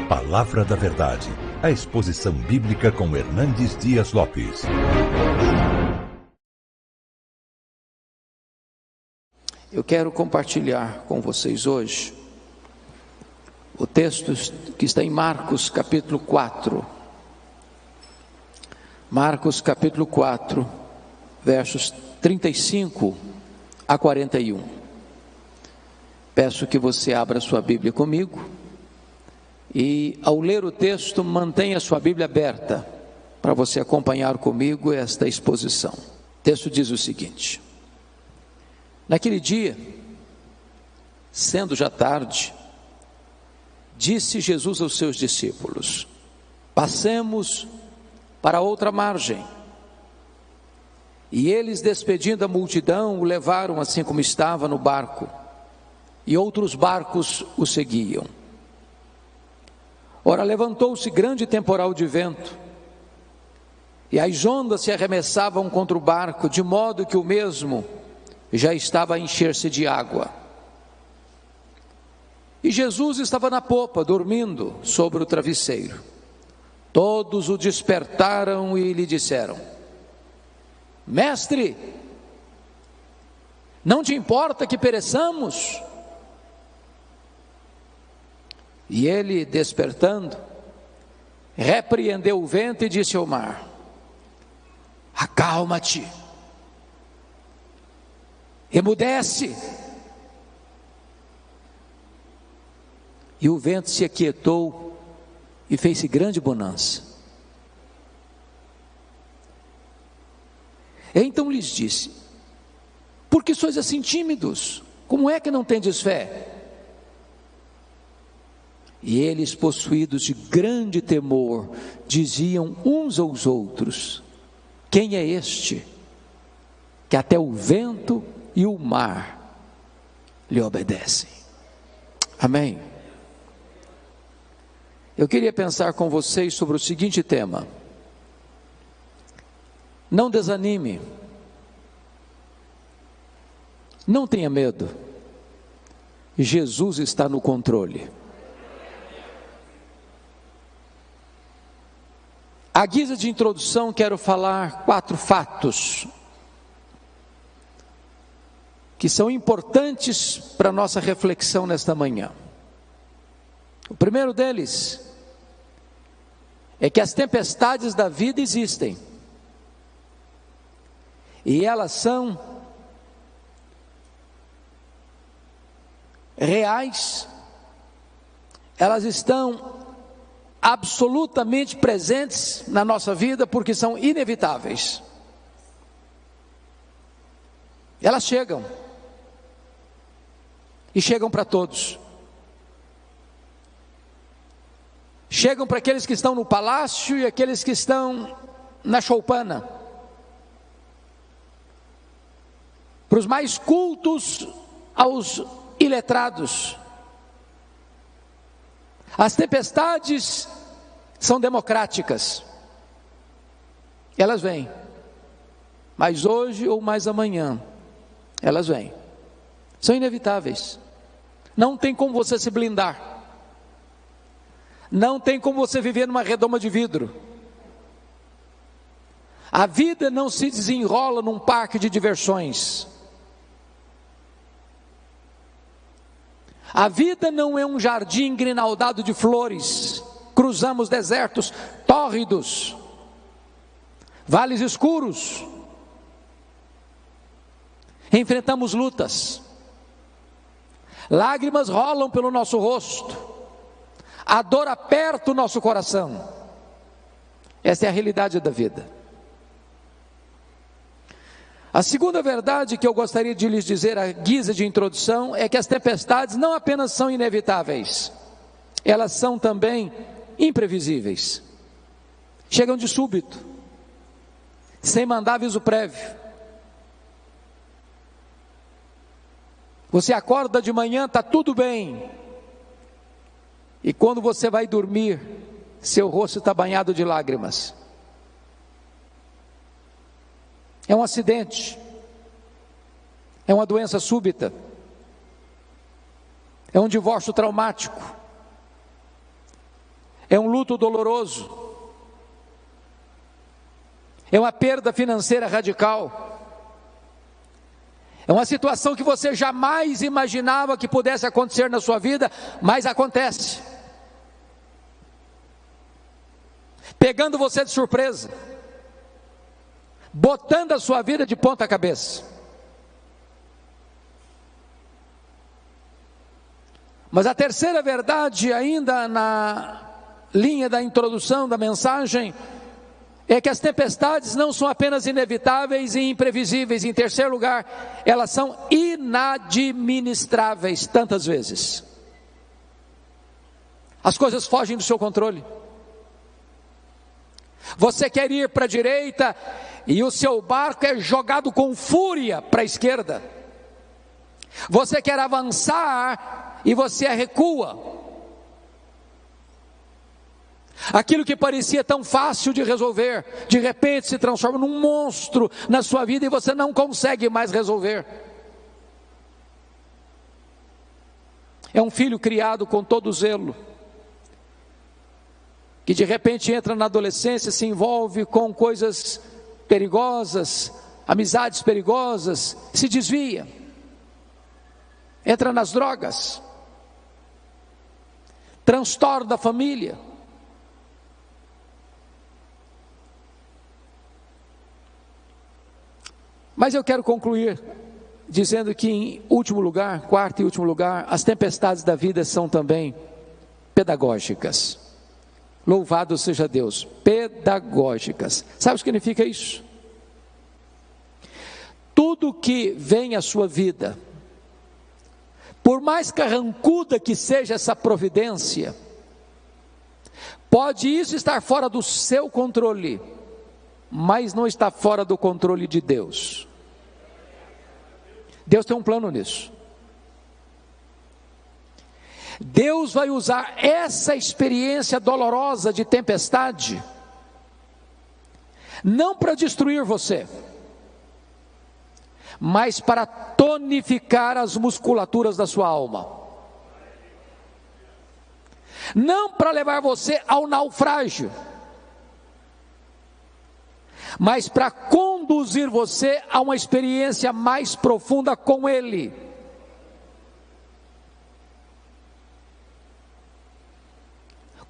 Palavra da Verdade, a exposição bíblica com Hernandes Dias Lopes. Eu quero compartilhar com vocês hoje o texto que está em Marcos capítulo 4. Marcos capítulo 4, versos 35 a 41. Peço que você abra sua Bíblia comigo e, ao ler o texto, mantenha sua Bíblia aberta para você acompanhar comigo esta exposição. O texto diz o seguinte: naquele dia, sendo já tarde, disse Jesus aos seus discípulos: passemos para outra margem. E eles, despedindo a multidão, o levaram assim como estava no barco, e outros barcos o seguiam. Ora, levantou-se grande temporal de vento, e as ondas se arremessavam contra o barco, de modo que o mesmo já estava a encher-se de água. E Jesus estava na popa, dormindo sobre o travesseiro. Todos o despertaram e lhe disseram: Mestre, não te importa que pereçamos? E ele, despertando, repreendeu o vento e disse ao mar: acalma-te, emudece. E o vento se aquietou e fez-se grande bonança. Então lhes disse: por que sois assim tímidos? Como é que não tendes fé? E eles, possuídos de grande temor, diziam uns aos outros: quem é este, que até o vento e o mar lhe obedecem? Amém? Eu queria pensar com vocês sobre o seguinte tema: não desanime, não tenha medo, Jesus está no controle. À guisa de introdução, quero falar 4 fatos que são importantes para a nossa reflexão nesta manhã. O primeiro deles é que as tempestades da vida existem, e elas são reais, elas estão absolutamente presentes na nossa vida, porque são inevitáveis. Elas chegam, e chegam para todos. Chegam para aqueles que estão no palácio e aqueles que estão na choupana, para os mais cultos aos iletrados. As tempestades são democráticas, elas vêm, mas hoje ou mais amanhã, elas vêm, são inevitáveis, não tem como você se blindar, não tem como você viver numa redoma de vidro. A vida não se desenrola num parque de diversões. A vida não é um jardim grinaldado de flores. Cruzamos desertos tórridos, vales escuros, enfrentamos lutas, lágrimas rolam pelo nosso rosto, a dor aperta o nosso coração. Essa é a realidade da vida. A segunda verdade que eu gostaria de lhes dizer à guisa de introdução é que as tempestades não apenas são inevitáveis, elas são também imprevisíveis. Chegam de súbito, sem mandar aviso prévio. Você acorda de manhã, está tudo bem, e quando você vai dormir, seu rosto está banhado de lágrimas. É um acidente, é uma doença súbita, é um divórcio traumático, é um luto doloroso, é uma perda financeira radical, é uma situação que você jamais imaginava que pudesse acontecer na sua vida, mas acontece, pegando você de surpresa, botando a sua vida de ponta cabeça. Mas a terceira verdade, ainda na linha da introdução da mensagem, é que as tempestades não são apenas inevitáveis e imprevisíveis. Em terceiro lugar, elas são inadministráveis tantas vezes. As coisas fogem do seu controle. Você quer ir para a direita e o seu barco é jogado com fúria para a esquerda. Você quer avançar e você recua. Aquilo que parecia tão fácil de resolver, de repente se transforma num monstro na sua vida e você não consegue mais resolver. É um filho criado com todo zelo, que de repente entra na adolescência, se envolve com coisas perigosas, amizades perigosas, se desvia, entra nas drogas, transtorno da família. Mas eu quero concluir dizendo que, em último lugar, quarto e último lugar, as tempestades da vida são também pedagógicas. Louvado seja Deus, pedagógicas. Sabe o que significa isso? Tudo que vem à sua vida, por mais carrancuda que seja essa providência, pode isso estar fora do seu controle, mas não está fora do controle de Deus. Deus tem um plano nisso. Deus vai usar essa experiência dolorosa de tempestade, não para destruir você, mas para tonificar as musculaturas da sua alma, não para levar você ao naufrágio, mas para conduzir você a uma experiência mais profunda com Ele.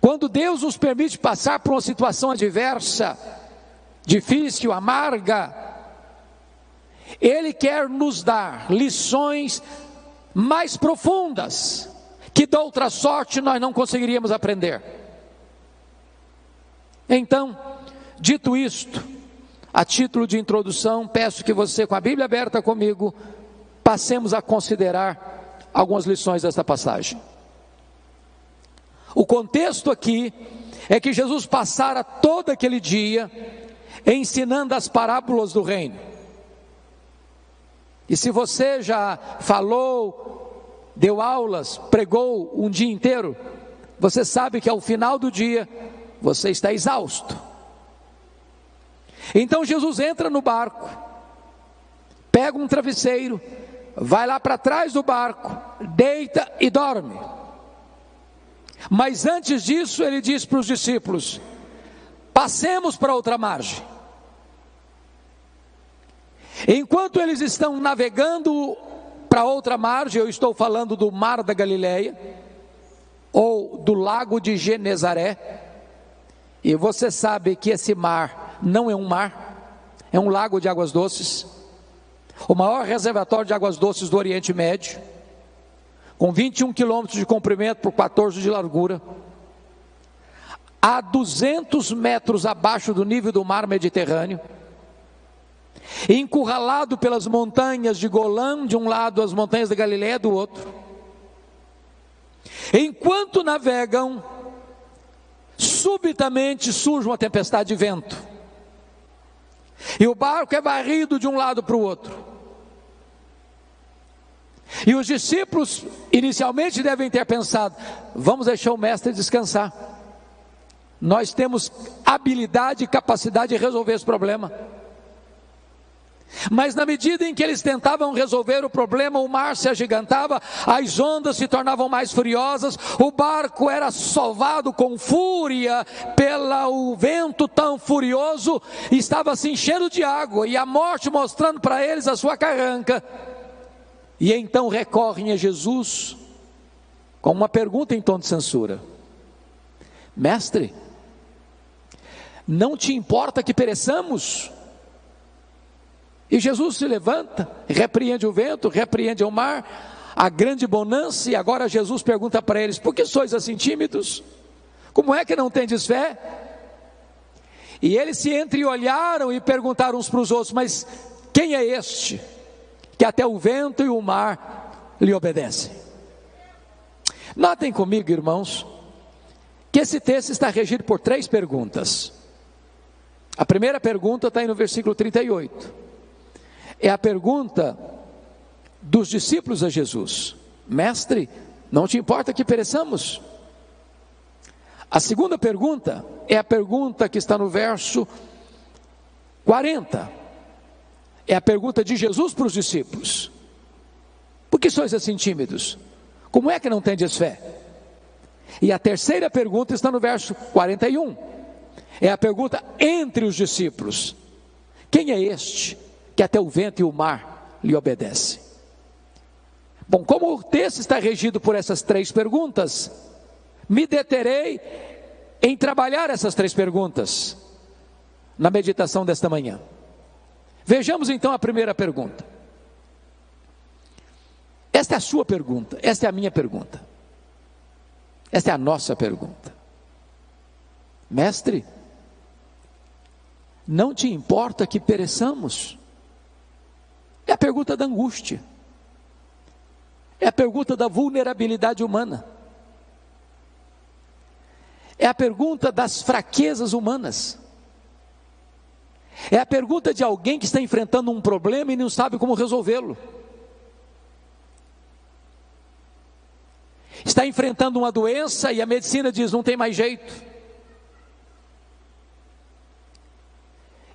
Quando Deus nos permite passar por uma situação adversa, difícil, amarga, Ele quer nos dar lições mais profundas, que de outra sorte nós não conseguiríamos aprender. Então, dito isto, a título de introdução, peço que você, com a Bíblia aberta comigo, passemos a considerar algumas lições desta passagem. O contexto aqui é que Jesus passara todo aquele dia ensinando as parábolas do reino. E se você já falou, deu aulas, pregou um dia inteiro, você sabe que ao final do dia você está exausto. Então Jesus entra no barco, pega um travesseiro, vai lá para trás do barco, deita e dorme. Mas antes disso ele diz para os discípulos: passemos para outra margem. Enquanto eles estão navegando para outra margem, eu estou falando do Mar da Galileia, ou do Lago de Genezaré, e você sabe que esse mar não é um mar, é um lago de águas doces, o maior reservatório de águas doces do Oriente Médio, com 21 quilômetros de comprimento por 14 de largura, a 200 metros abaixo do nível do mar Mediterrâneo, encurralado pelas montanhas de Golã de um lado, as montanhas da Galileia do outro. Enquanto navegam, subitamente surge uma tempestade de vento, e o barco é varrido de um lado para o outro. E os discípulos inicialmente devem ter pensado: vamos deixar o mestre descansar, nós temos habilidade e capacidade de resolver esse problema. Mas na medida em que eles tentavam resolver o problema, o mar se agigantava, as ondas se tornavam mais furiosas, o barco era sovado com fúria pelo vento tão furioso, estava se enchendo de água, e a morte mostrando para eles a sua carranca. E então recorrem a Jesus com uma pergunta em tom de censura: Mestre, não te importa que pereçamos? E Jesus se levanta, repreende o vento, repreende o mar, a grande bonança, e agora Jesus pergunta para eles: por que sois assim tímidos? Como é que não tendes fé? E eles se entreolharam e perguntaram uns para os outros: mas quem é este, que até o vento e o mar lhe obedecem? Notem comigo, irmãos, que esse texto está regido por 3 perguntas. A primeira pergunta está aí no versículo 38. É a pergunta dos discípulos a Jesus: Mestre, não te importa que pereçamos? A segunda pergunta é a pergunta que está no verso 40. É a pergunta de Jesus para os discípulos: por que sois assim tímidos? Como é que não tendes fé? E a terceira pergunta está no verso 41. É a pergunta entre os discípulos: quem é este que até o vento e o mar lhe obedecem? Bom, como o texto está regido por essas 3 perguntas, me deterei em trabalhar essas 3 perguntas na meditação desta manhã. Vejamos então a primeira pergunta. Esta é a sua pergunta, esta é a minha pergunta, esta é a nossa pergunta. Mestre, não te importa que pereçamos? É a pergunta da angústia, é a pergunta da vulnerabilidade humana, é a pergunta das fraquezas humanas, é a pergunta de alguém que está enfrentando um problema e não sabe como resolvê-lo, está enfrentando uma doença e a medicina diz: não tem mais jeito.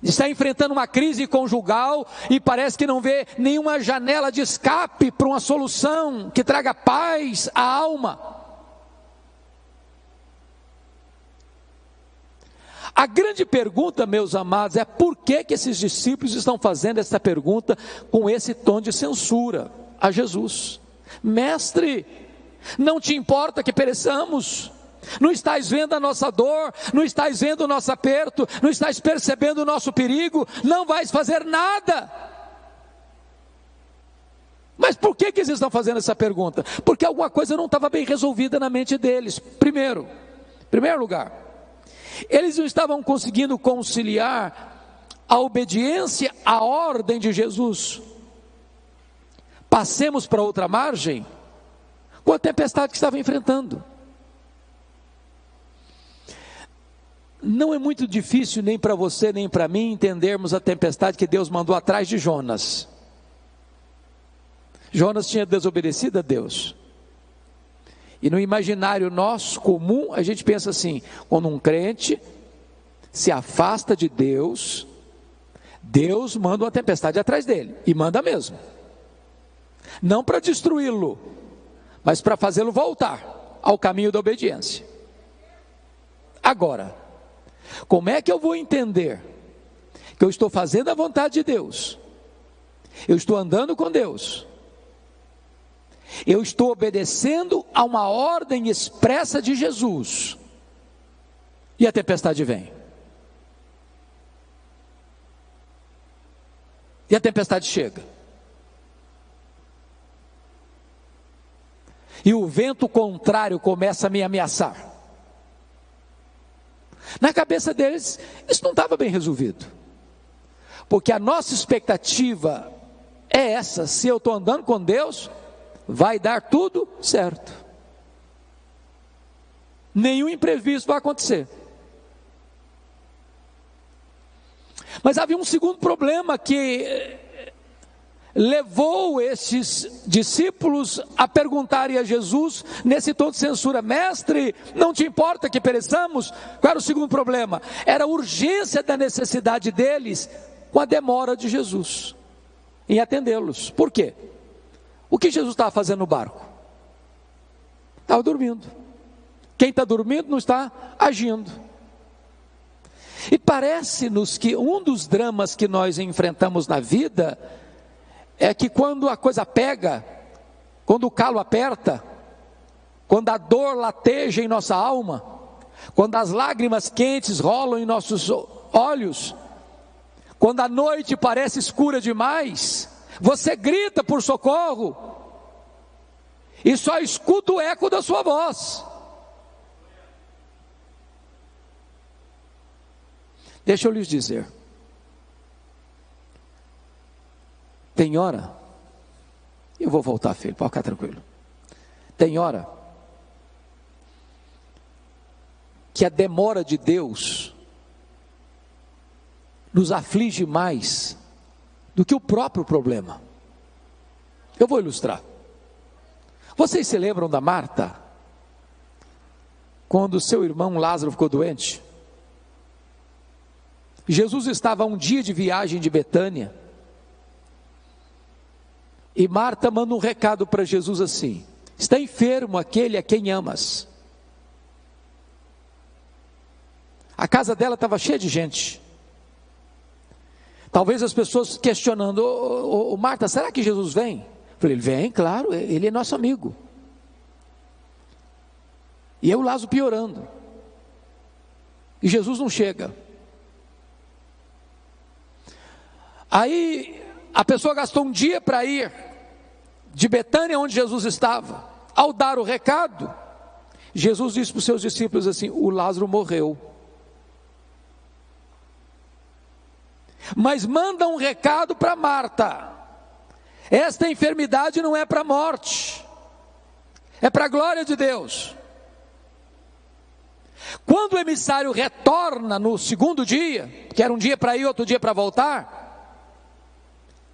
Está enfrentando uma crise conjugal e parece que não vê nenhuma janela de escape para uma solução que traga paz à alma. A grande pergunta, meus amados, é por que esses discípulos estão fazendo essa pergunta com esse tom de censura a Jesus? Mestre, não te importa que pereçamos? Não estás vendo a nossa dor, não estás vendo o nosso aperto, não estás percebendo o nosso perigo, não vais fazer nada. Mas por que eles estão fazendo essa pergunta? Porque alguma coisa não estava bem resolvida na mente deles. Em primeiro lugar, eles não estavam conseguindo conciliar a obediência à ordem de Jesus: passemos para outra margem, com a tempestade que estava enfrentando. Não é muito difícil nem para você nem para mim entendermos a tempestade que Deus mandou atrás de Jonas. Jonas tinha desobedecido a Deus. E no imaginário nosso comum, a gente pensa assim: quando um crente se afasta de Deus, Deus manda uma tempestade atrás dele, e manda mesmo. Não para destruí-lo, mas para fazê-lo voltar ao caminho da obediência. Agora, como é que eu vou entender que eu estou fazendo a vontade de Deus, eu estou andando com Deus, eu estou obedecendo a uma ordem expressa de Jesus, e a tempestade vem? E a tempestade chega, e o vento contrário começa a me ameaçar. Na cabeça deles, isso não estava bem resolvido, porque a nossa expectativa é essa: se eu estou andando com Deus, vai dar tudo certo, nenhum imprevisto vai acontecer. Mas havia um segundo problema que levou esses discípulos a perguntarem a Jesus nesse tom de censura: Mestre, não te importa que pereçamos? Qual era o segundo problema? Era a urgência da necessidade deles com a demora de Jesus. em atendê-los. Por quê? O que Jesus estava fazendo no barco? Estava dormindo. Quem está dormindo não está agindo. E parece-nos que um dos dramas que nós enfrentamos na vida é que quando a coisa pega, quando o calo aperta, quando a dor lateja em nossa alma, quando as lágrimas quentes rolam em nossos olhos, quando a noite parece escura demais, você grita por socorro e só escuta o eco da sua voz. Deixa eu lhes dizer, tem hora, eu vou voltar, filho, pode ficar tranquilo. Tem hora que a demora de Deus nos aflige mais do que o próprio problema. Eu vou ilustrar. Vocês se lembram da Marta? Quando seu irmão Lázaro ficou doente? Jesus estava a um dia de viagem de Betânia. E Marta manda um recado para Jesus assim: está enfermo aquele a quem amas. A casa dela estava cheia de gente. Talvez as pessoas questionando: ô Marta, será que Jesus vem? Eu falei: ele vem, claro, ele é nosso amigo. E eu, o Lázaro, piorando. E Jesus não chega. Aí a pessoa gastou um dia para ir de Betânia, onde Jesus estava. Ao dar o recado, Jesus disse para os seus discípulos assim: o Lázaro morreu. Mas manda um recado para Marta: esta enfermidade não é para a morte, é para a glória de Deus. Quando o emissário retorna no segundo dia, que era um dia para ir, outro dia para voltar,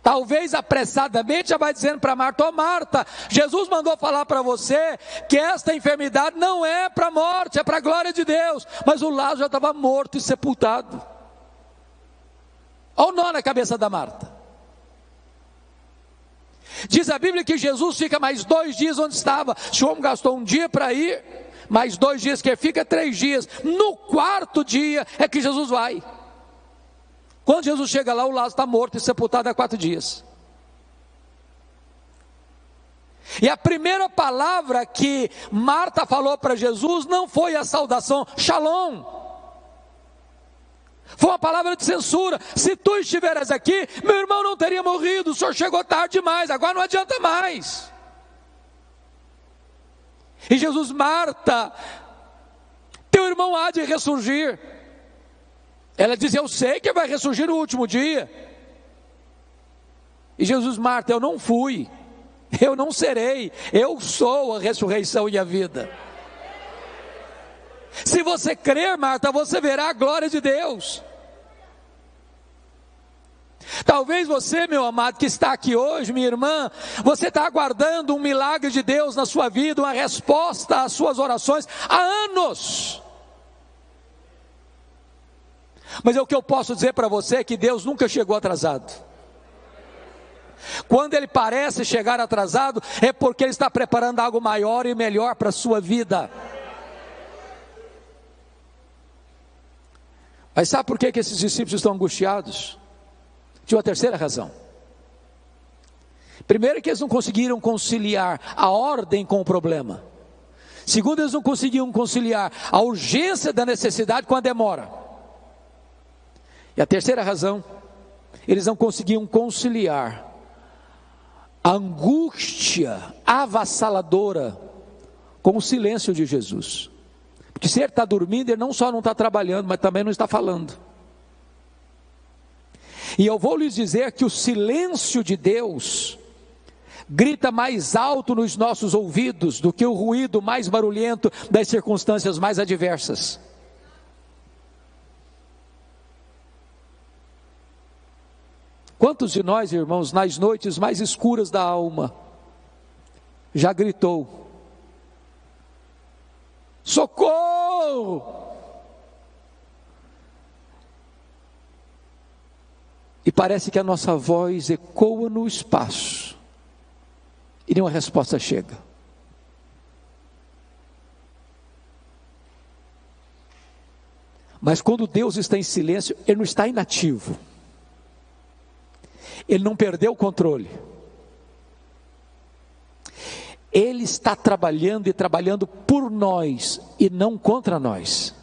talvez apressadamente já vai dizendo para Marta: ô Marta, Jesus mandou falar para você que esta enfermidade não é para a morte, é para a glória de Deus. Mas o Lázaro já estava morto e sepultado. Olha o nó na cabeça da Marta. Diz a Bíblia que Jesus fica mais 2 dias onde estava. Se o homem gastou um dia para ir, mais 2 dias que fica, 3 dias. No 4º dia é que Jesus vai. Quando Jesus chega lá, o Lázaro está morto e sepultado há 4 dias. E a primeira palavra que Marta falou para Jesus não foi a saudação Shalom. Foi uma palavra de censura: se tu estiveras aqui, meu irmão não teria morrido, o senhor chegou tarde demais, agora não adianta mais. E Jesus: Marta, teu irmão há de ressurgir. Ela diz: eu sei que vai ressurgir no último dia. E Jesus: Marta, eu não fui, eu não serei, eu sou a ressurreição e a vida. Se você crer, Marta, você verá a glória de Deus. Talvez você, meu amado, que está aqui hoje, minha irmã, você está aguardando um milagre de Deus na sua vida, uma resposta às suas orações há anos. Mas o que eu posso dizer para você é que Deus nunca chegou atrasado. Quando Ele parece chegar atrasado, é porque Ele está preparando algo maior e melhor para a sua vida. Mas sabe por que esses discípulos estão angustiados? Tinha uma terceira razão. Primeiro, que eles não conseguiram conciliar a ordem com o problema. Segundo, eles não conseguiam conciliar a urgência da necessidade com a demora. E a terceira razão, eles não conseguiam conciliar a angústia avassaladora com o silêncio de Jesus. Porque se ele está dormindo, ele não só não está trabalhando, mas também não está falando. E eu vou lhes dizer que o silêncio de Deus grita mais alto nos nossos ouvidos do que o ruído mais barulhento das circunstâncias mais adversas. Quantos de nós, irmãos, nas noites mais escuras da alma, já gritou: socorro! E parece que a nossa voz ecoa no espaço e nenhuma resposta chega. Mas quando Deus está em silêncio, Ele não está inativo. Ele não perdeu o controle. Ele está trabalhando e trabalhando por nós e não contra nós.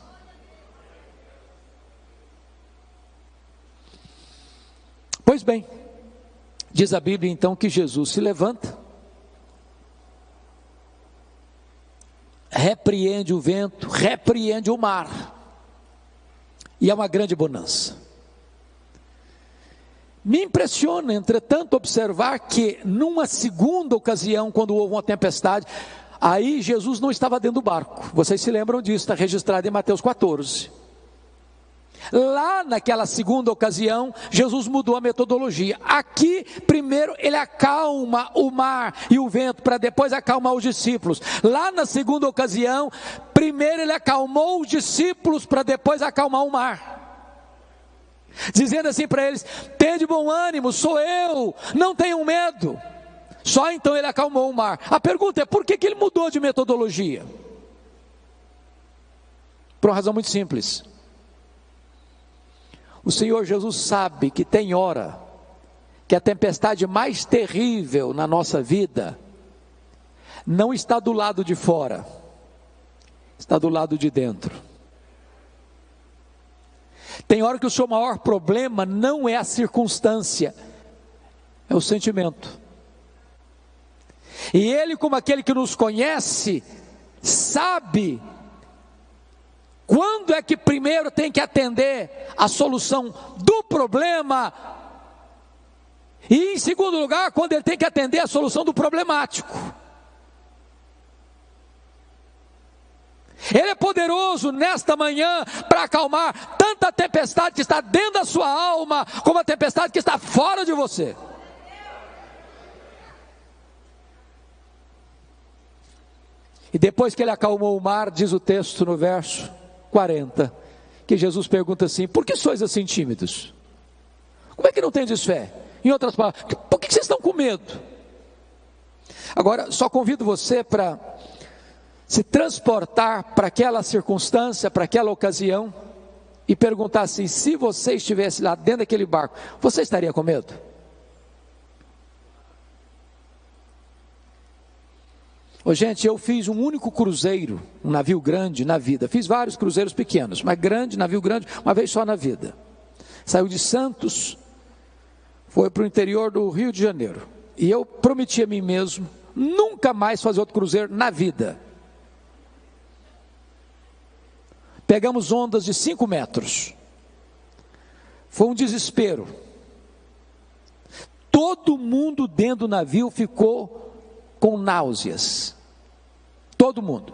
Pois bem, diz a Bíblia então que Jesus se levanta, repreende o vento, repreende o mar, e é uma grande bonança. Me impressiona, entretanto, observar que numa segunda ocasião, quando houve uma tempestade, aí Jesus não estava dentro do barco. Vocês se lembram disso, está registrado em Mateus 14. Lá naquela segunda ocasião, Jesus mudou a metodologia. Aqui, primeiro ele acalma o mar e o vento, para depois acalmar os discípulos. Lá na segunda ocasião, primeiro ele acalmou os discípulos, para depois acalmar o mar, dizendo assim para eles: tende bom ânimo, sou eu, não tenham medo. Só então ele acalmou o mar. A pergunta é: por que ele mudou de metodologia? Por uma razão muito simples. O Senhor Jesus sabe que tem hora que a tempestade mais terrível na nossa vida não está do lado de fora, está do lado de dentro. Tem hora que o seu maior problema não é a circunstância, é o sentimento. E Ele, como aquele que nos conhece, sabe quando é que primeiro tem que atender a solução do problema, e em segundo lugar, quando Ele tem que atender a solução do problemático. Ele é poderoso nesta manhã para acalmar tanta tempestade que está dentro da sua alma, como a tempestade que está fora de você. E depois que Ele acalmou o mar, diz o texto no verso 40, que Jesus pergunta assim: por que sois assim tímidos? Como é que não tendes fé? Em outras palavras, por que vocês estão com medo? Agora, só convido você para se transportar para aquela circunstância, para aquela ocasião, e perguntar assim: se você estivesse lá dentro daquele barco, você estaria com medo? Ô, gente, eu fiz um único cruzeiro, um navio grande na vida. Fiz vários cruzeiros pequenos, mas grande, navio grande, uma vez só na vida. Saiu de Santos, foi para o interior do Rio de Janeiro. E eu prometi a mim mesmo nunca mais fazer outro cruzeiro na vida. Pegamos ondas de 5 metros. Foi um desespero. Todo mundo dentro do navio ficou com náuseas. Todo mundo.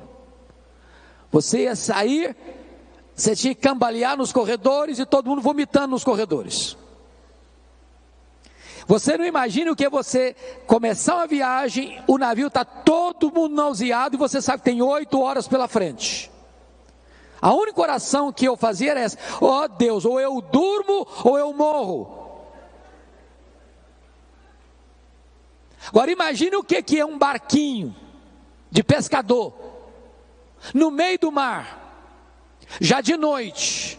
Você ia sair, você tinha que cambalear nos corredores e todo mundo vomitando nos corredores. Você não imagina o que é você começar uma viagem, o navio está todo mundo nauseado e você sabe que tem 8 horas pela frente. A única oração que eu fazia era essa: ó Deus, ou eu durmo ou eu morro. Agora imagine o que é um barquinho de pescador no meio do mar, já de noite,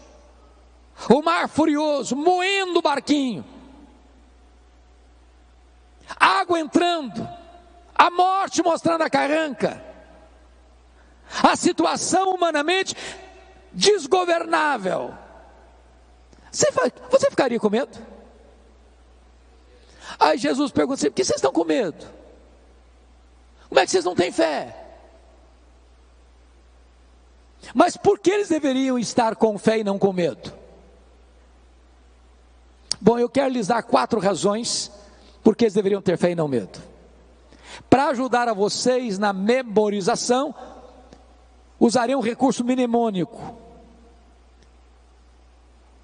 o mar furioso, moendo o barquinho, água entrando, a morte mostrando a carranca, a situação humanamente desgovernável. Você ficaria com medo? Aí Jesus pergunta assim: por que vocês estão com medo? Como é que vocês não têm fé? Mas por que eles deveriam estar com fé e não com medo? Bom, eu quero lhes dar 4 razões por que eles deveriam ter fé e não medo. Para ajudar a vocês na memorização, usarei um recurso mnemônico.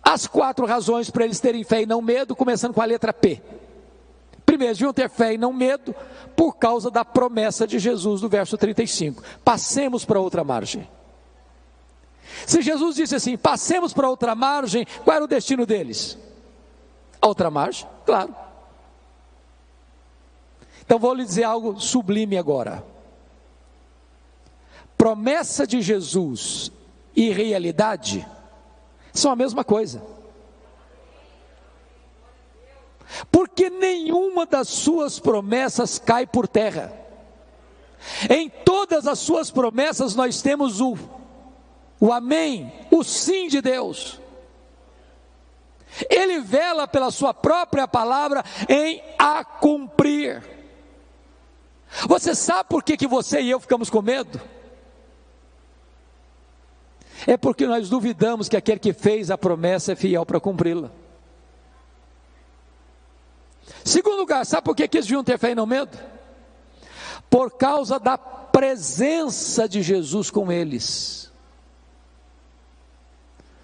As 4 razões para eles terem fé e não medo, começando com a letra P. Primeiro, eles deviam ter fé e não medo por causa da promessa de Jesus do verso 35. Passemos para outra margem. Se Jesus disse assim: passemos para outra margem, qual era o destino deles? a outra margem? Claro. Então vou lhe dizer algo sublime agora. Promessa de Jesus e realidade são a mesma coisa. Porque nenhuma das suas promessas cai por terra. Em todas as suas promessas nós temos o amém, o sim de Deus. Ele vela pela sua própria palavra em a cumprir. Você sabe por que você e eu ficamos com medo? É porque nós duvidamos que aquele que fez a promessa é fiel para cumpri-la. Segundo lugar, sabe por que eles deviam ter fé e não medo? Por causa da presença de Jesus com eles.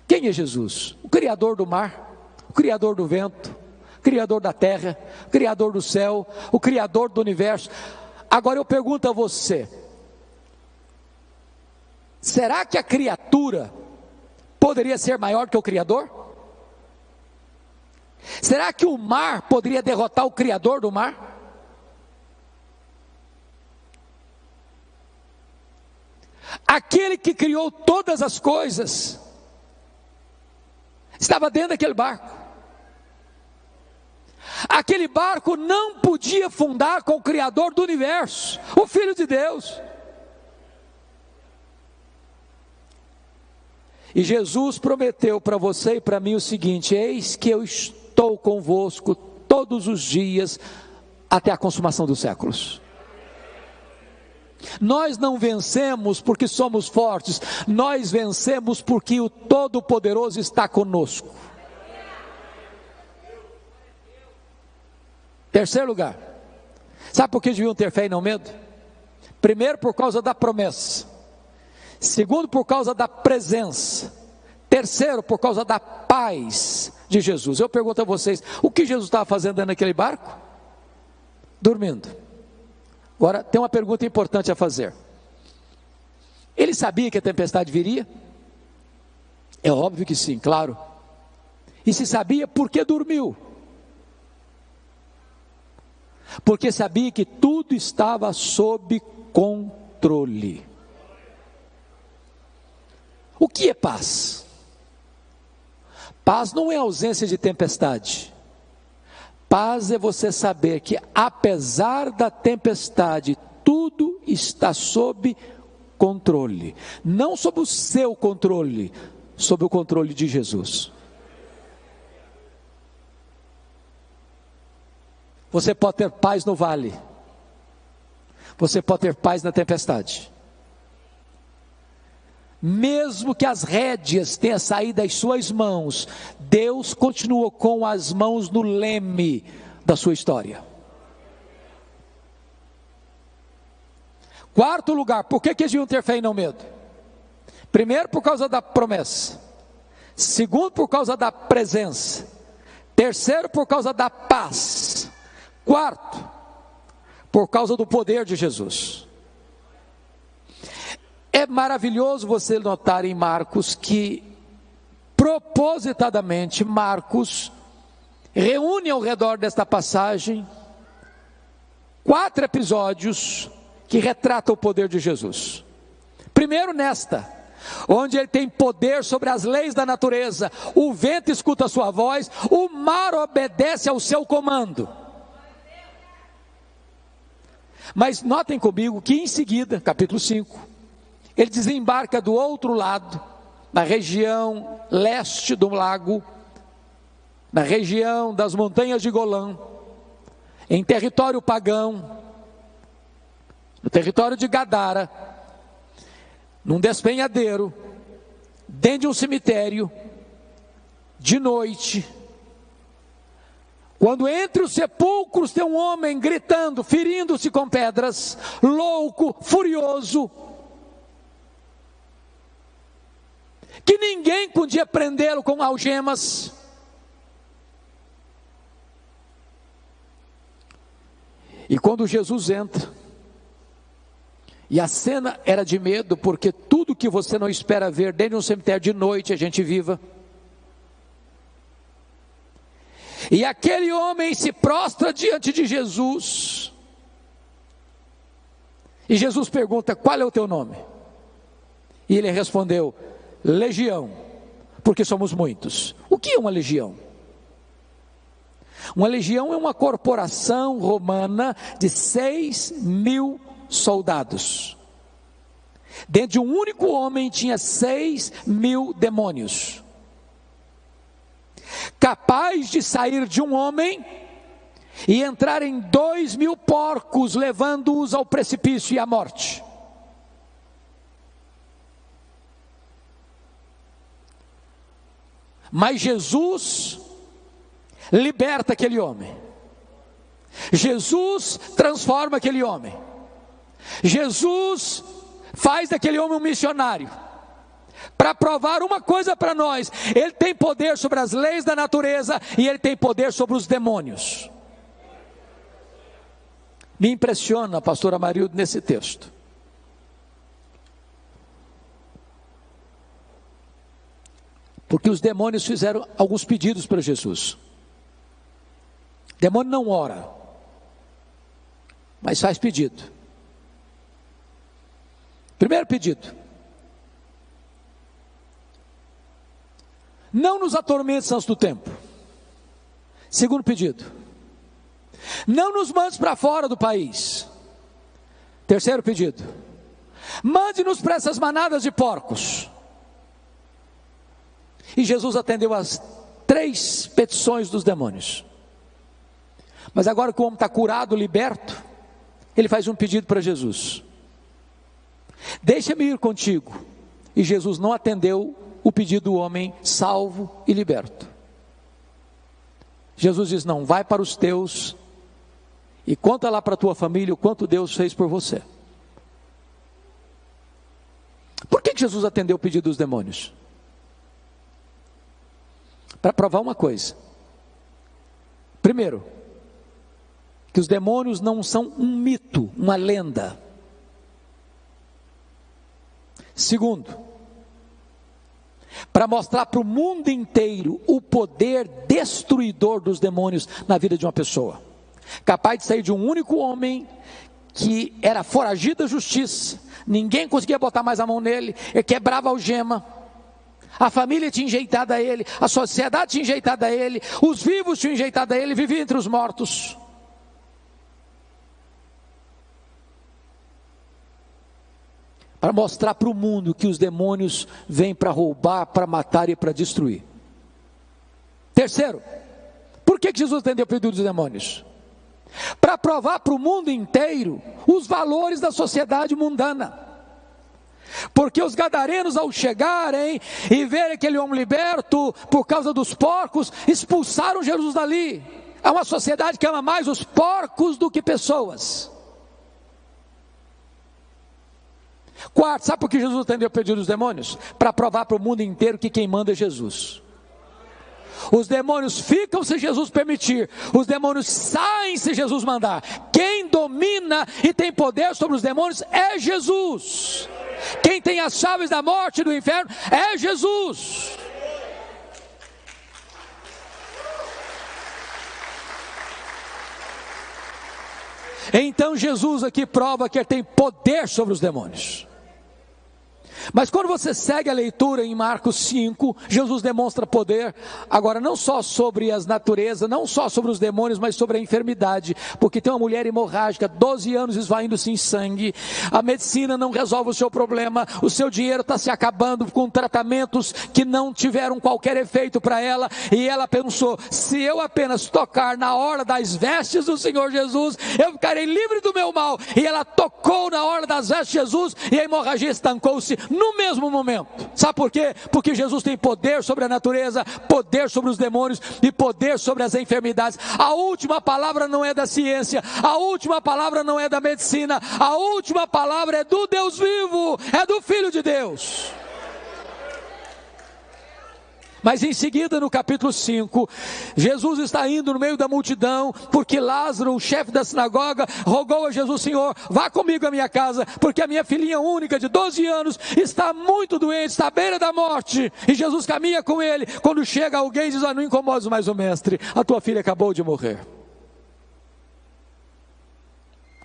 Quem é Jesus? O Criador do mar, o Criador do vento, o Criador da terra, o Criador do céu, o Criador do universo. Agora eu pergunto a você, será que a criatura poderia ser maior que o Criador? Será que o mar poderia derrotar o Criador do mar? Aquele que criou todas as coisas estava dentro daquele barco. Aquele barco não podia afundar com o Criador do universo, o Filho de Deus. E Jesus prometeu para você e para mim o seguinte: eis que eu estou convosco todos os dias até a consumação dos séculos. Nós não vencemos porque somos fortes, nós vencemos porque o Todo-Poderoso está conosco. Terceiro lugar, sabe por que deviam ter fé e não medo? Primeiro, por causa da promessa. Segundo, por causa da presença. Terceiro, por causa da paz de Jesus. Eu pergunto a vocês, o que Jesus estava fazendo dentro daquele barco? Dormindo. Agora, tem uma pergunta importante a fazer. Ele sabia que a tempestade viria? É óbvio que sim, claro. E se sabia, por que dormiu? Porque sabia que tudo estava sob controle. O que é paz? Paz não é ausência de tempestade. Paz é você saber que apesar da tempestade, tudo está sob controle. Não sob o seu controle, sob o controle de Jesus. Você pode ter paz no vale. Você pode ter paz na tempestade. Mesmo que as rédeas tenham saído das suas mãos, Deus continua com as mãos no leme da sua história. Quarto lugar, por que eles deviam ter fé e não medo? Primeiro, por causa da promessa. Segundo, por causa da presença. Terceiro, por causa da paz. Quarto, por causa do poder de Jesus. É maravilhoso você notar em Marcos que, propositadamente, Marcos reúne ao redor desta passagem 4 episódios que retratam o poder de Jesus. Primeiro nesta, onde ele tem poder sobre as leis da natureza, o vento escuta a sua voz, o mar obedece ao seu comando. Mas notem comigo que em seguida, capítulo 5, ele desembarca do outro lado, na região leste do lago, na região das montanhas de Golã, em território pagão, no território de Gadara, num despenhadeiro, dentro de um cemitério, de noite, quando entre os sepulcros tem um homem gritando, ferindo-se com pedras, louco, furioso, que ninguém podia prendê-lo com algemas. E quando Jesus entra, e a cena era de medo, porque tudo que você não espera ver dentro de um cemitério de noite, a gente viva. E aquele homem se prostra diante de Jesus. E Jesus pergunta: qual é o teu nome? E ele respondeu: Legião, porque somos muitos. O que é uma legião? Uma legião é uma corporação romana de 6.000 soldados. Dentro de um único homem tinha 6.000 demônios, capaz de sair de um homem e entrar em 2.000 porcos, levando-os ao precipício e à morte. Mas Jesus liberta aquele homem. Jesus transforma aquele homem. Jesus faz daquele homem um missionário, para provar uma coisa para nós: ele tem poder sobre as leis da natureza e ele tem poder sobre os demônios. Me impressiona, pastor Amarildo, nesse texto, porque os demônios fizeram alguns pedidos para Jesus. O demônio não ora, mas faz pedido. Primeiro pedido: não nos atormentes antes do tempo. Segundo pedido: não nos mandes para fora do país. Terceiro pedido: mande-nos para essas manadas de porcos. E Jesus atendeu as 3 petições dos demônios. Mas agora que o homem está curado, liberto, ele faz um pedido para Jesus: deixa-me ir contigo. E Jesus não atendeu o pedido do homem salvo e liberto. Jesus diz: não, vai para os teus e conta lá para a tua família o quanto Deus fez por você. Por que Jesus atendeu o pedido dos demônios? Para provar uma coisa. Primeiro, que os demônios não são um mito, uma lenda. Segundo, para mostrar para o mundo inteiro o poder destruidor dos demônios na vida de uma pessoa, capaz de sair de um único homem que era foragido da justiça, ninguém conseguia botar mais a mão nele, ele quebrava a algema, a família tinha enjeitado a ele, a sociedade tinha enjeitado a ele, os vivos tinham enjeitado a ele, vivia entre os mortos. Para mostrar para o mundo que os demônios vêm para roubar, para matar e para destruir. Terceiro, por que Jesus atendeu o pedido dos demônios? Para provar para o mundo inteiro os valores da sociedade mundana. Porque os gadarenos, ao chegarem e verem aquele homem liberto por causa dos porcos, expulsaram Jesus dali. É uma sociedade que ama mais os porcos do que pessoas. Quarto, sabe por que Jesus atendeu o pedido dos demônios? Para provar para o mundo inteiro que quem manda é Jesus. Os demônios ficam se Jesus permitir, os demônios saem se Jesus mandar. Quem domina e tem poder sobre os demônios é Jesus. Quem tem as chaves da morte e do inferno é Jesus. Então Jesus aqui prova que ele tem poder sobre os demônios. Mas quando você segue a leitura em Marcos 5, Jesus demonstra poder, agora não só sobre as naturezas, não só sobre os demônios, mas sobre a enfermidade, porque tem uma mulher hemorrágica, 12 anos esvaindo-se em sangue, a medicina não resolve o seu problema, o seu dinheiro está se acabando com tratamentos que não tiveram qualquer efeito para ela, e ela pensou: se eu apenas tocar na orla das vestes do Senhor Jesus, eu ficarei livre do meu mal. E ela tocou na orla das vestes de Jesus, e a hemorragia estancou-se no mesmo momento. Sabe por quê? Porque Jesus tem poder sobre a natureza, poder sobre os demônios e poder sobre as enfermidades. A última palavra não é da ciência, a última palavra não é da medicina, a última palavra é do Deus vivo, é do Filho de Deus. Mas em seguida, no capítulo 5, Jesus está indo no meio da multidão, porque Lázaro, o chefe da sinagoga, rogou a Jesus: Senhor, vá comigo à minha casa, porque a minha filhinha única de 12 anos está muito doente, está à beira da morte. E Jesus caminha com ele. Quando chega alguém, diz: não incomodes mais o mestre, a tua filha acabou de morrer.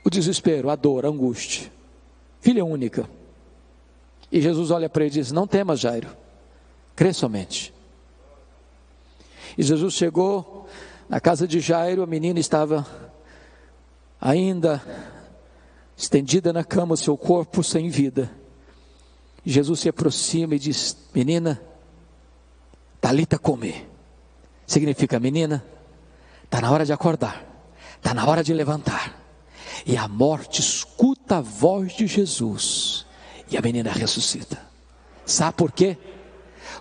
O desespero, a dor, a angústia, filha única. E Jesus olha para ele e diz: não temas, Jairo, crê somente. E Jesus chegou na casa de Jairo, a menina estava ainda estendida na cama, seu corpo sem vida. E Jesus se aproxima e diz: menina, talita cumi. Significa: menina, está na hora de acordar, está na hora de levantar. E a morte escuta a voz de Jesus, e a menina ressuscita. Sabe por quê?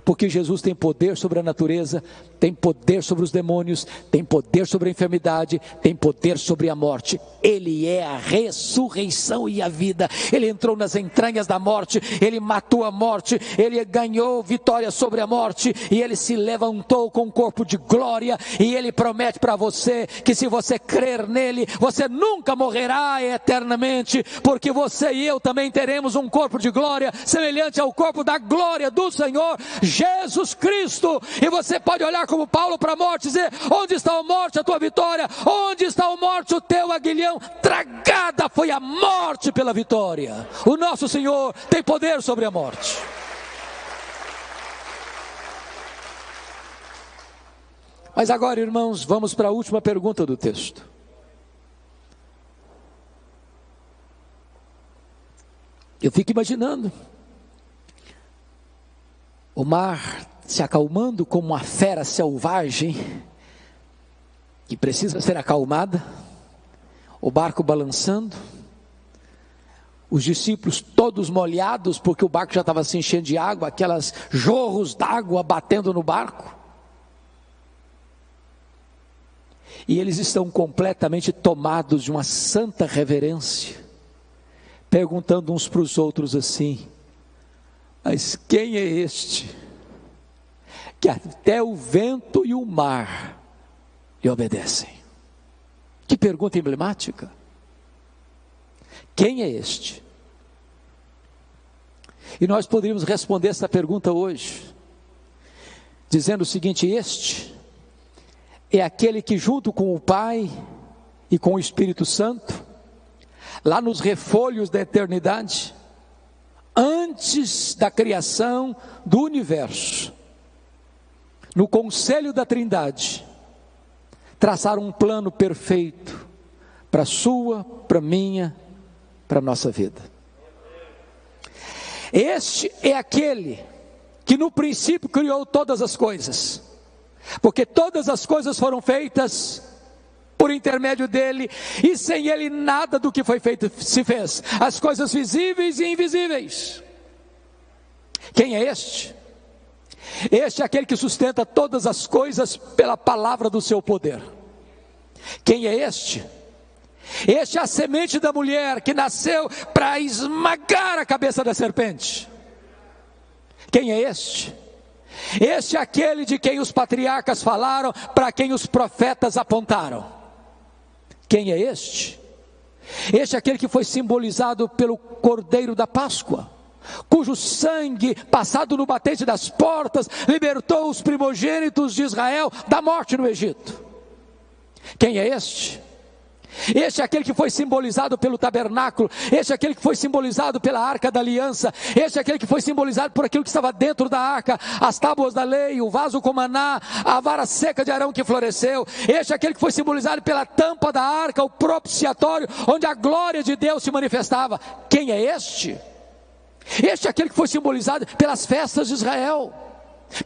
Porque Jesus tem poder sobre a natureza, tem poder sobre os demônios, tem poder sobre a enfermidade, tem poder sobre a morte. Ele é a ressurreição e a vida. Ele entrou nas entranhas da morte, ele matou a morte, ele ganhou vitória sobre a morte, e ele se levantou com um corpo de glória. E ele promete para você que, se você crer nele, você nunca morrerá eternamente, porque você e eu também teremos um corpo de glória semelhante ao corpo da glória do Senhor Jesus Cristo. E você pode olhar como Paulo para a morte e dizer: onde está a morte, a tua vitória? Onde está a morte, o teu aguilhão? Tragada foi a morte pela vitória. O nosso Senhor tem poder sobre a morte. Mas agora, irmãos, vamos para a última pergunta do texto. Eu fico imaginando o mar se acalmando como uma fera selvagem que precisa ser acalmada, o barco balançando, os discípulos todos molhados, porque o barco já estava se enchendo de água, aquelas jorros d'água batendo no barco, e eles estão completamente tomados de uma santa reverência, perguntando uns para os outros assim: mas quem é este que até o vento e o mar lhe obedecem? Que pergunta emblemática. Quem é este? E nós poderíamos responder essa pergunta hoje dizendo o seguinte: este é aquele que, junto com o Pai e com o Espírito Santo, lá nos refolhos da eternidade, antes da criação do universo, no conselho da Trindade, traçaram um plano perfeito para a sua, para a minha, para a nossa vida. Este é aquele que no princípio criou todas as coisas, porque todas as coisas foram feitas por intermédio dele, e sem ele nada do que foi feito se fez, as coisas visíveis e invisíveis. Quem é este? Este é aquele que sustenta todas as coisas pela palavra do seu poder. Quem é este? Este é a semente da mulher que nasceu para esmagar a cabeça da serpente. Quem é este? Este é aquele de quem os patriarcas falaram, para quem os profetas apontaram. Quem é este? Este é aquele que foi simbolizado pelo Cordeiro da Páscoa, cujo sangue, passado no batente das portas, libertou os primogênitos de Israel da morte no Egito. Quem é este? Este é aquele que foi simbolizado pelo tabernáculo, este é aquele que foi simbolizado pela arca da aliança, este é aquele que foi simbolizado por aquilo que estava dentro da arca, as tábuas da lei, o vaso com maná, a vara seca de Arão que floresceu. Este é aquele que foi simbolizado pela tampa da arca, o propiciatório, onde a glória de Deus se manifestava. Quem é este? Este é aquele que foi simbolizado pelas festas de Israel,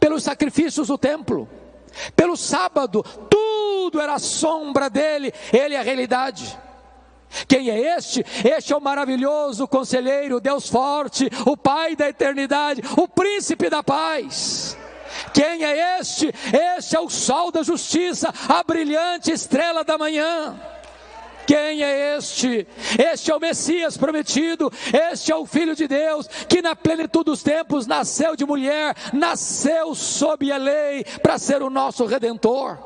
pelos sacrifícios do templo, pelo sábado. Tudo era a sombra dele, ele é a realidade. Quem é este? Este é o maravilhoso conselheiro, Deus forte, o Pai da eternidade, o príncipe da paz. Quem é este? Este é o sol da justiça, a brilhante estrela da manhã. Quem é este? Este é o Messias prometido, este é o Filho de Deus, que na plenitude dos tempos nasceu de mulher, nasceu sob a lei, para ser o nosso Redentor.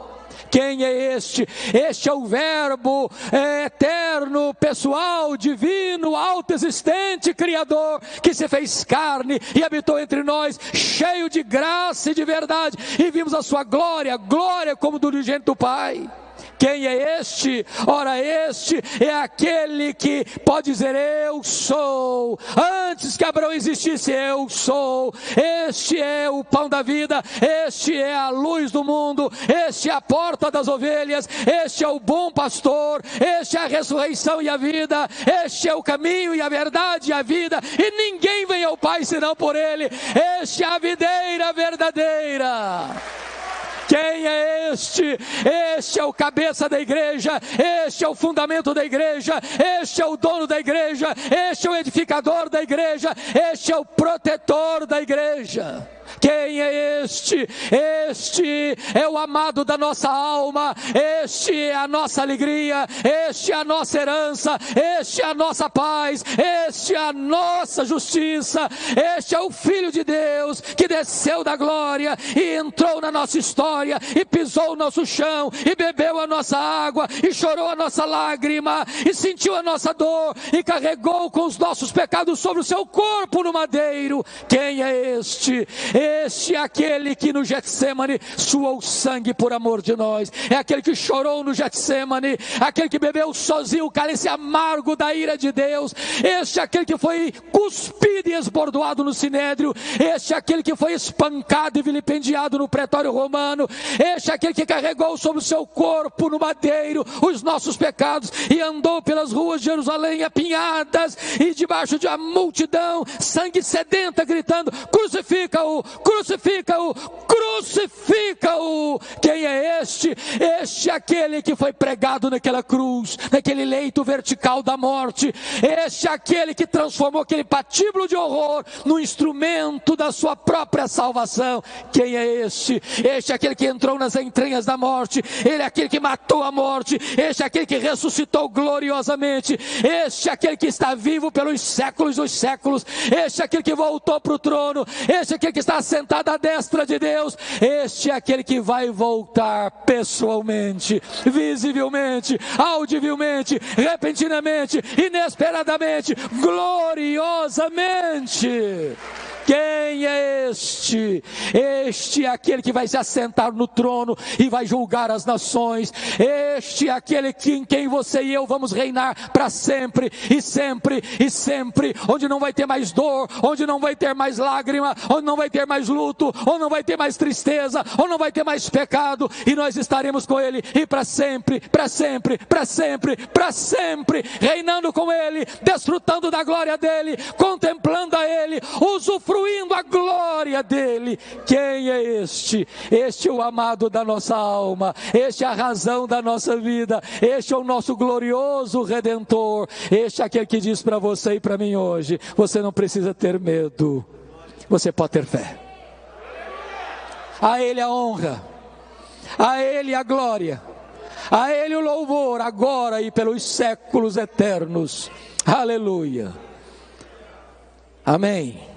Quem é este? Este é o Verbo eterno, pessoal, divino, autoexistente, Criador, que se fez carne e habitou entre nós, cheio de graça e de verdade, e vimos a sua glória, glória como do unigênito do Pai. Quem é este? Ora, este é aquele que pode dizer: eu sou. Antes que Abraão existisse, eu sou. Este é o pão da vida, este é a luz do mundo, este é a porta das ovelhas, este é o bom pastor, este é a ressurreição e a vida, este é o caminho e a verdade e a vida, e ninguém vem ao Pai senão por ele. Este é a videira verdadeira. Quem é este? Este é o cabeça da igreja, este é o fundamento da igreja, este é o dono da igreja, este é o edificador da igreja, este é o protetor da igreja. Quem é este? Este é o amado da nossa alma, este é a nossa alegria, este é a nossa herança, este é a nossa paz, este é a nossa justiça, este é o Filho de Deus que desceu da glória e entrou na nossa história e pisou o nosso chão e bebeu a nossa água e chorou a nossa lágrima e sentiu a nossa dor e carregou com os nossos pecados sobre o seu corpo no madeiro. Quem é este? Este é aquele que no Getsemane suou sangue por amor de nós, é aquele que chorou no Getsemane, aquele que bebeu sozinho o cálice amargo da ira de Deus, este é aquele que foi cuspido e esbordoado no sinédrio, este é aquele que foi espancado e vilipendiado no pretório romano, este é aquele que carregou sobre o seu corpo no madeiro os nossos pecados e andou pelas ruas de Jerusalém apinhadas e debaixo de uma multidão sangue sedenta gritando: crucifica-o, crucifica-o, crucifica-o. Quem é este? Este é aquele que foi pregado naquela cruz, naquele leito vertical da morte. Este é aquele que transformou aquele patíbulo de horror no instrumento da sua própria salvação. Quem é este? Este é aquele que entrou nas entranhas da morte, ele é aquele que matou a morte, este é aquele que ressuscitou gloriosamente, este é aquele que está vivo pelos séculos dos séculos, este é aquele que voltou para o trono, este é aquele que está sentado à destra de Deus, este é aquele que vai voltar pessoalmente, visivelmente, audivelmente, repentinamente, inesperadamente, gloriosamente. Quem é este? Este é aquele que vai se assentar no trono e vai julgar as nações. Este é aquele em quem você e eu vamos reinar para sempre e sempre e sempre, onde não vai ter mais dor, onde não vai ter mais lágrima, onde não vai ter mais luto, onde não vai ter mais tristeza, onde não vai ter mais pecado, e nós estaremos com ele e para sempre, para sempre, para sempre, para sempre, reinando com ele, desfrutando da glória dele, contemplando a ele, usufruindo a glória dele. Quem é este? Este é o amado da nossa alma, este é a razão da nossa vida, este é o nosso glorioso Redentor, este é aquele que diz para você e para mim hoje: você não precisa ter medo, você pode ter fé. A ele a honra, a ele a glória, a ele o louvor, agora e pelos séculos eternos. Aleluia. Amém.